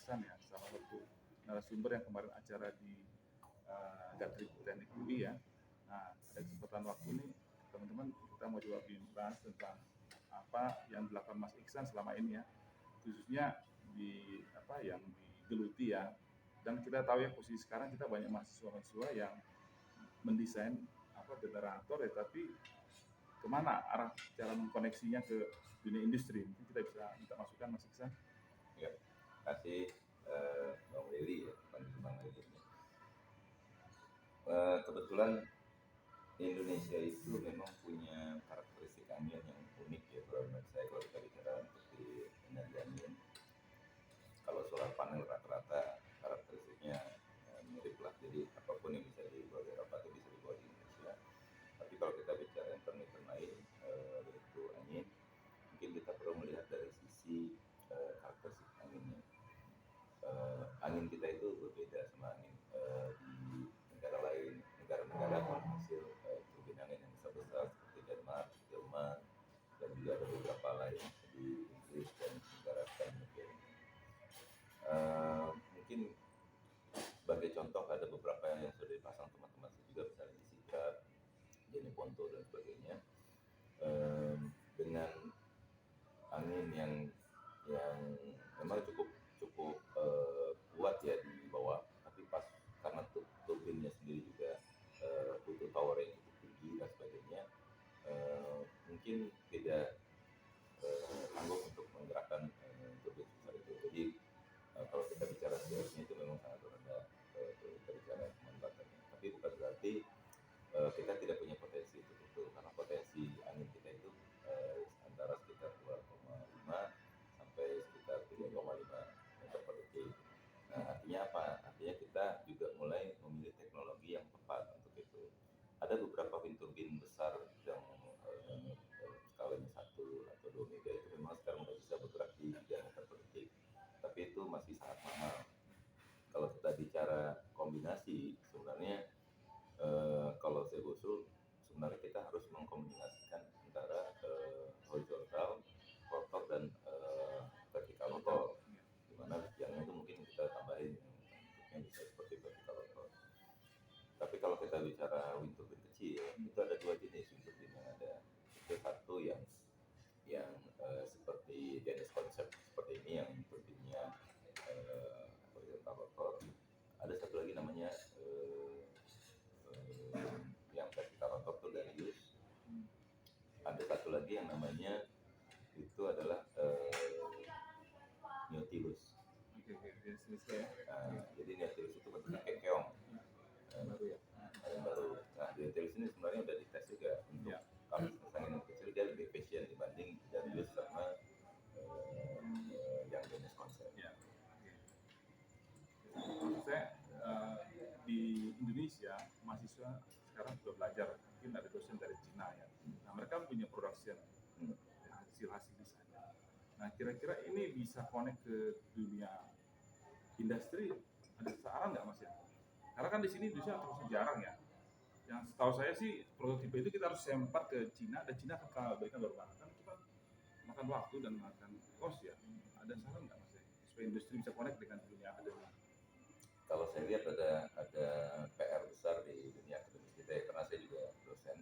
Ihsan ya, salah satu narasumber yang kemarin acara di Gatrik Teknik UI ya. Nah, ada kesempatan waktu ini teman-teman kita mau coba bahas tentang apa yang dilakukan Mas Ihsan selama ini ya, khususnya di apa yang digeluti ya. Dan kita tahu ya posisi sekarang kita banyak mahasiswa-mahasiswa yang mendesain apa generator ya, tapi kemana arah cara mengkoneksinya ke dunia industri? Mungkin kita bisa minta masukan Mas Ihsan. Ya, kasih Bang Willy ya, Bang Willy. Kebetulan Indonesia itu memang punya karakteristik angin yang unik ya, kalau menurut saya. Kalau kita bicara untuk di energi angin, kalau solar panel rata-rata karakteristiknya mirip lah, jadi apapun yang bisa dibuat di Eropa itu bisa dibuat di Indonesia. Tapi kalau kita bicara intermittent lain, yaitu angin, mungkin kita perlu melihat dari sisi karakteristik anginnya. Angin kita itu berbeda sama angin di negara lain, negara-negara penghasil turbin angin yang besar-besar seperti Denmark, Jerman, dan juga ada beberapa lain di Inggris dan negara Skandinavia. Mungkin sebagai contoh ada beberapa yang sudah dipasang teman-teman juga, misalnya di Sikat, Jenny Ponto dan sebagainya, dengan angin yang memang cukup kuat ya di bawah, tapi pas karena turbinnya sendiri juga butuh power yang cukup tinggi dan sebagainya, mungkin tidak sanggup untuk menggerakkan turbin sebesar itu. Jadi kalau kita bicara CR-nya itu memang sangat rendah kalau kita bicara pemanfaatannya. Tapi bukan berarti kita tidak punya potensi untuk itu, karena potensi angin kita itu antara sekitar 2,5 sampai sekitar 3,5 meter per detik. Nah, artinya apa? Artinya kita juga mulai memilih teknologi yang tepat untuk itu. Ada beberapa wind turbine besar yang skalanya 1 atau 2 mega itu memang sekarang sudah bisa bergerak di 3 meter per detik, tapi itu masih sangat mahal. Kalau kita bicara kombinasi, sebenarnya kalau saya usul, sebenarnya kita harus mengkombinasikan antara horizontal rotor dan vertical rotor, dimana yang itu mungkin kita tambahin yang bisa seperti vertical rotor. Tapi kalau kita bicara wind turbine kecil, itu ada dua jenis wind turbine yang ada. Itu satu yang seperti Danish Concept seperti ini, yang turbinnya horizontal rotor. Ada satu lagi namanya yang vertical rotor itu Darius. Ada satu lagi yang namanya itu adalah Nautilus. Jadi Nautilus itu bentuknya kayak keong. Yang baru. Nah, Nautilus ini sebenarnya udah dites juga untuk kalau angin kecil dia lebih efisien dibanding Darius sama yang Danish Concept. Saya di Indonesia mahasiswa sekarang sudah belajar, mungkin ada dosen dari Cina ya. Nah, mereka punya production hasil-hasil di sana. Nah, kira-kira ini bisa connect ke dunia industri, ada saran nggak Mas ya? Karena kan di sini Indonesia terus jarang ya. Yang setahu saya sih prototipe itu kita harus sempat ke Cina, dan Cina akan kembalikan baru kan itu kan makan waktu dan makan cost ya. Ada saran nggak Mas ya, supaya industri bisa connect dengan dunia akademik? Kalau saya lihat ada PR besar di dunia akademis kita ya, karena saya juga dosen.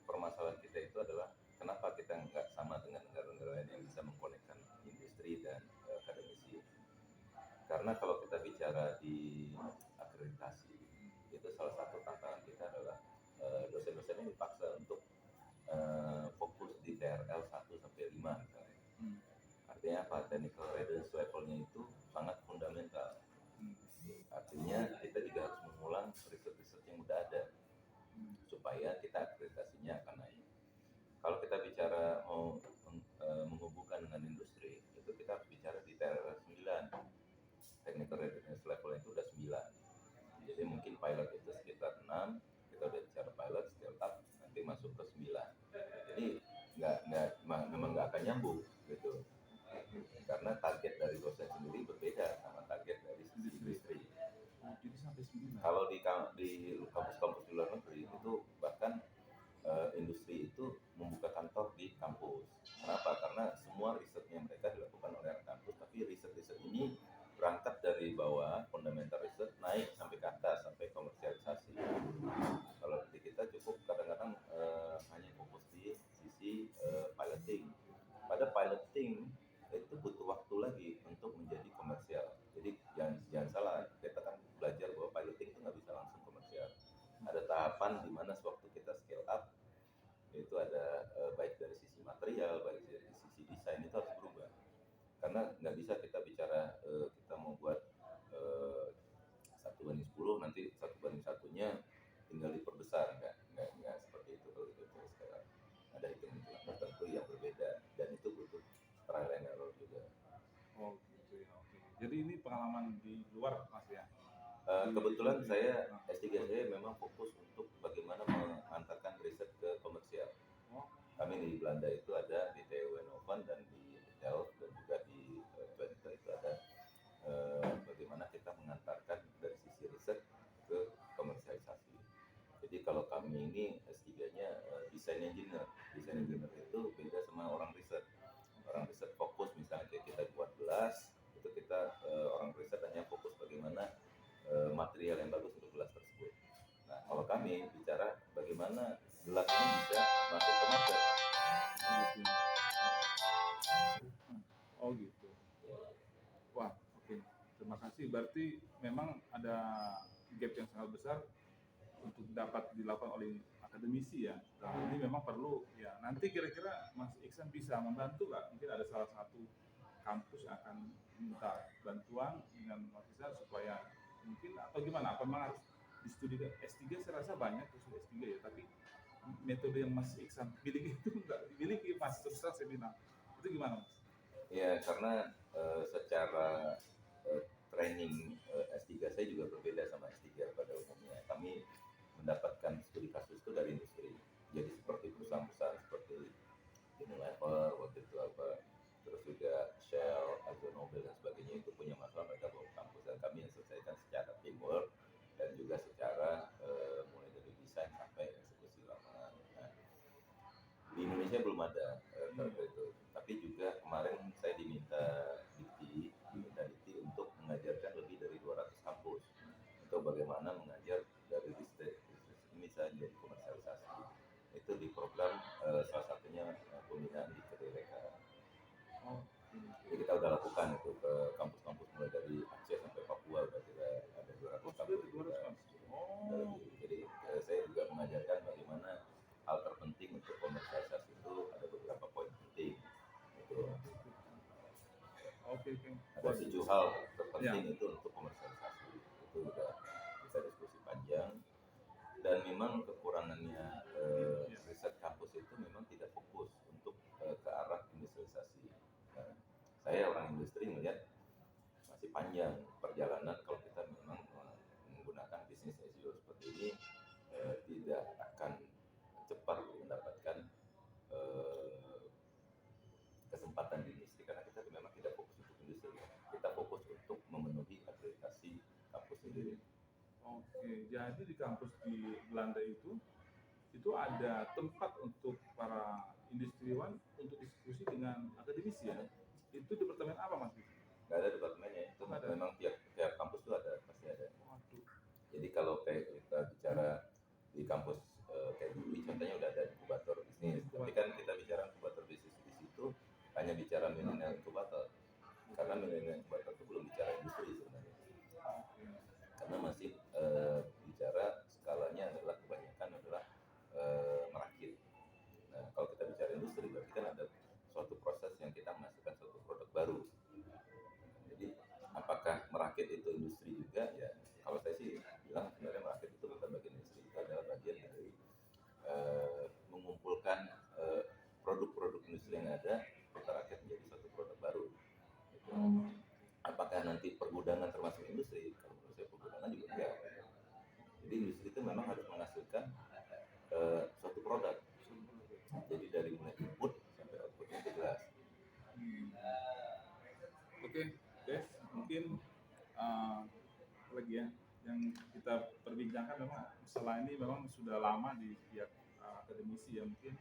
Permasalahan kita itu adalah kenapa kita nggak sama dengan negara-negara lain yang bisa mengkonekkan industri dan akademisi. Karena kalau kita bicara di akreditasi, itu salah satu tantangan kita adalah dosen-dosen ini dipaksa untuk fokus di TRL 1 sampai 5 misalnya. Artinya apa? Technical readiness levelnya itu sangat fundamental. Artinya kita juga harus mengulang riset-riset yang udah ada supaya kita akreditasinya akan naik. Kalau kita bicara mau menghubungkan dengan industri, itu kita harus bicara di TRL 9. Technical readiness level itu udah 9. Jadi mungkin pilot itu sekitar 6, kita udah bicara pilot, scale up, nanti masuk ke 9. Jadi memang nggak akan nyambung gitu. Karena target dari dosen sendiri berbeda sama target dari sisi industri. Jadi sampai 9. Kalau di kampus-kampus di luar negeri itu bahkan industri itu membuka kantor di kampus. Kenapa? Karena semua risetnya mereka bawah fundamental research naik sampai ke atas sampai komersialisasi. Kalau di kita cukup kadang-kadang hanya fokus di sisi piloting. Pada piloting itu butuh waktu lagi untuk menjadi komersial. Jadi jangan salah, kita kan belajar bahwa piloting itu nggak bisa langsung komersial. Ada tahapan di mana sewaktu kita scale up itu ada baik dari sisi material, baik dari sisi desain itu harus berubah. Karena nggak bisa kita bicara kita mau buat 1:10, nanti 1:1-nya tinggal diperbesar, nggak seperti itu kalau kita bicara sekarang. Ada hitung-hitungan tertentu yang berbeda dan itu butuh trial and error juga. Oh gitu ya, oke. Jadi ini pengalaman di luar Mas ya? Kebetulan saya S3 saya memang fokus untuk bagaimana mengantarkan riset ke komersial. Kami di Belanda itu ada di TU Eindhoven dan di Delft dan juga di Twente itu ada bagaimana kita mengantarkan dari sisi riset ke komersialisasi. Jadi kalau kami ini S3-nya desain engineer. Desain engineer itu beda sama orang riset. Orang riset fokus misalnya kayak kita buat gelas, itu kita orang riset hanya fokus bagaimana material yang bagus untuk gelas tersebut. Nah, kalau kami bicara bagaimana gelas ini bisa masuk ke market. Oh gitu. Wah, oke. Terima kasih. Berarti memang ada gap yang sangat besar untuk dapat dilakukan oleh akademisi ya. Nah, ini memang perlu ya. Nanti kira-kira Mas Iksan bisa membantu nggak? Mungkin ada salah satu kampus akan minta bantuan dengan Mas Iksan supaya mungkin atau gimana? Apa memang harus di studi S3 saya rasa banyak studi S3 ya, tapi metode yang Mas Iksan miliki itu nggak dimiliki Mas, terus terang saya bilang. Itu gimana Mas? Ya, karena secara training S3 saya juga berbeda sama S3 pada umumnya. Kami mendapatkan studi kasus itu dari industri. Jadi seperti perusahaan-perusahaan seperti Unilever waktu itu apa, terus juga Shell, AkzoNobel dan sebagainya itu punya masalah, mereka bawa ke kampus dan kami yang selesaikan secara teamwork dan juga secara mulai dari desain sampai eksekusi lapangan. Nah, di Indonesia belum ada itu, tapi juga kemarin saya diminta Dikti untuk mengajarkan lebih dari 200 kampus untuk bagaimana mengajar dari riset ini saya jadi komersialisasi. Itu di program salah satunya pembinaan di Kedeleka. Jadi kita udah lakukan itu ke kampus-kampus mulai dari Aceh sampai Papua, udah ada 200 kampus. Jadi saya juga mengajarkan bagaimana hal terpenting untuk komersialisasi itu ada beberapa poin penting. Itu ada 7 hal terpenting itu untuk komersialisasi. Itu udah kita diskusi panjang. Dan memang kekurangannya riset kampus itu memang tidak fokus untuk ke arah industrialisasi. Nah, saya orang industri melihat masih panjang perjalanan kalau kita memang menggunakan bisnis as usual seperti ini, tidak akan cepat mendapatkan kesempatan di industri karena kita memang tidak fokus untuk industri, kita fokus untuk memenuhi akreditasi kampus sendiri. Oke, jadi di kampus di Belanda itu ada tempat untuk para industriawan untuk diskusi dengan akademisi ya? Itu departemen apa Mas? Nggak ada departemennya, itu memang tiap kampus itu ada, pasti ada. Jadi kalau kayak kita bicara di kampus kayak UI contohnya udah ada inkubator bisnis, tapi kan kita bicara inkubator bisnis di situ hanya bicara milenial inkubator, karena milenial inkubator itu belum bicara industri sebenarnya, karena masih bicara skalanya adalah kebanyakan adalah merakit. Nah, kalau kita bicara industri berarti kan ada suatu proses yang kita menghasilkan suatu produk baru. Jadi apakah merakit itu industri juga? Ya, kalau saya sih bilang sebenarnya merakit itu bukan bagian industri, itu adalah bagian dari mengumpulkan produk-produk industri yang ada, kita rakit menjadi suatu produk baru. Gitu. Apakah nanti pergudangan termasuk industri? Kalau menurut saya pergudangan juga enggak. Jadi industri itu memang harus menghasilkan suatu produk. Jadi dari mulai input sampai outputnya itu jelas. Oke, Des, mungkin lagi ya yang kita perbincangkan memang masalah ini memang sudah lama di pihak akademisi ya, mungkin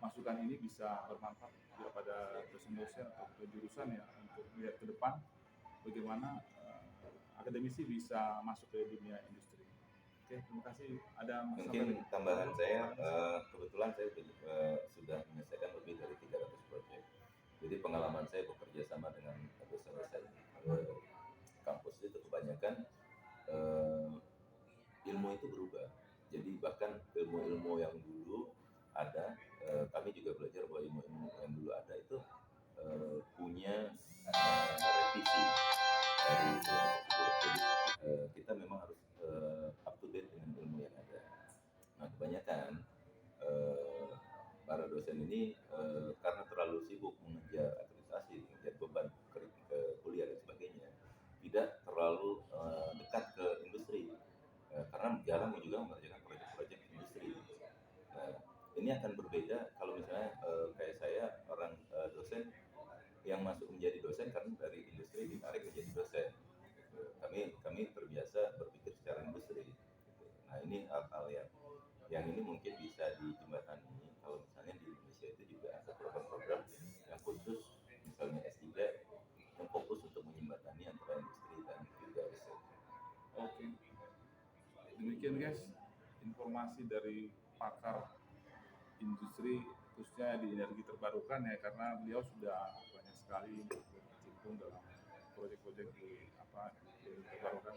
masukan ini bisa bermanfaat kepada dosen-dosen atau jurusan ya untuk melihat ke depan bagaimana akademisi bisa masuk ke dunia industri. Oke, terima kasih. Ada Mungkin tambahan saya, kebetulan saya sudah menyelesaikan lebih dari 300 proyek. Jadi pengalaman saya bekerja sama dengan dosen-dosen kampus itu kebanyakan ilmu itu berubah. Jadi bahkan ilmu-ilmu yang dulu ada, kami juga belajar bahwa ilmu-ilmu yang dulu ada itu punya revisi dari ilmu tersebut. Jadi kita memang harus up to date dengan ilmu yang ada. Nah kebanyakan para dosen ini karena terlalu sibuk mengejar akreditasi, mengejar beban ke kuliah dan sebagainya, tidak terlalu dekat ke industri karena jarang juga mengerjakan proyek-proyek industri. Nah ini akan berbeda kalau misalnya kayak saya orang dosen yang masuk menjadi dosen karena dari industri ditarik menjadi dosen. Kami terbiasa berpikir secara industri. Nah ini hal-hal yang ini mungkin bisa dijembatani kalau misalnya di Indonesia itu juga ada program-program yang khusus misalnya S3 yang fokus untuk menjembatani antara industri dan juga riset. Oke, demikian guys informasi dari pakar industri khususnya di energi terbarukan ya, karena beliau sudah banyak sekali berkecimpung dalam proyek-proyek di energi terbarukan.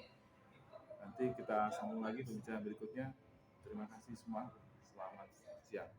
Nanti kita sambung lagi pembicaraan berikutnya. Terima kasih semua. Selamat siang.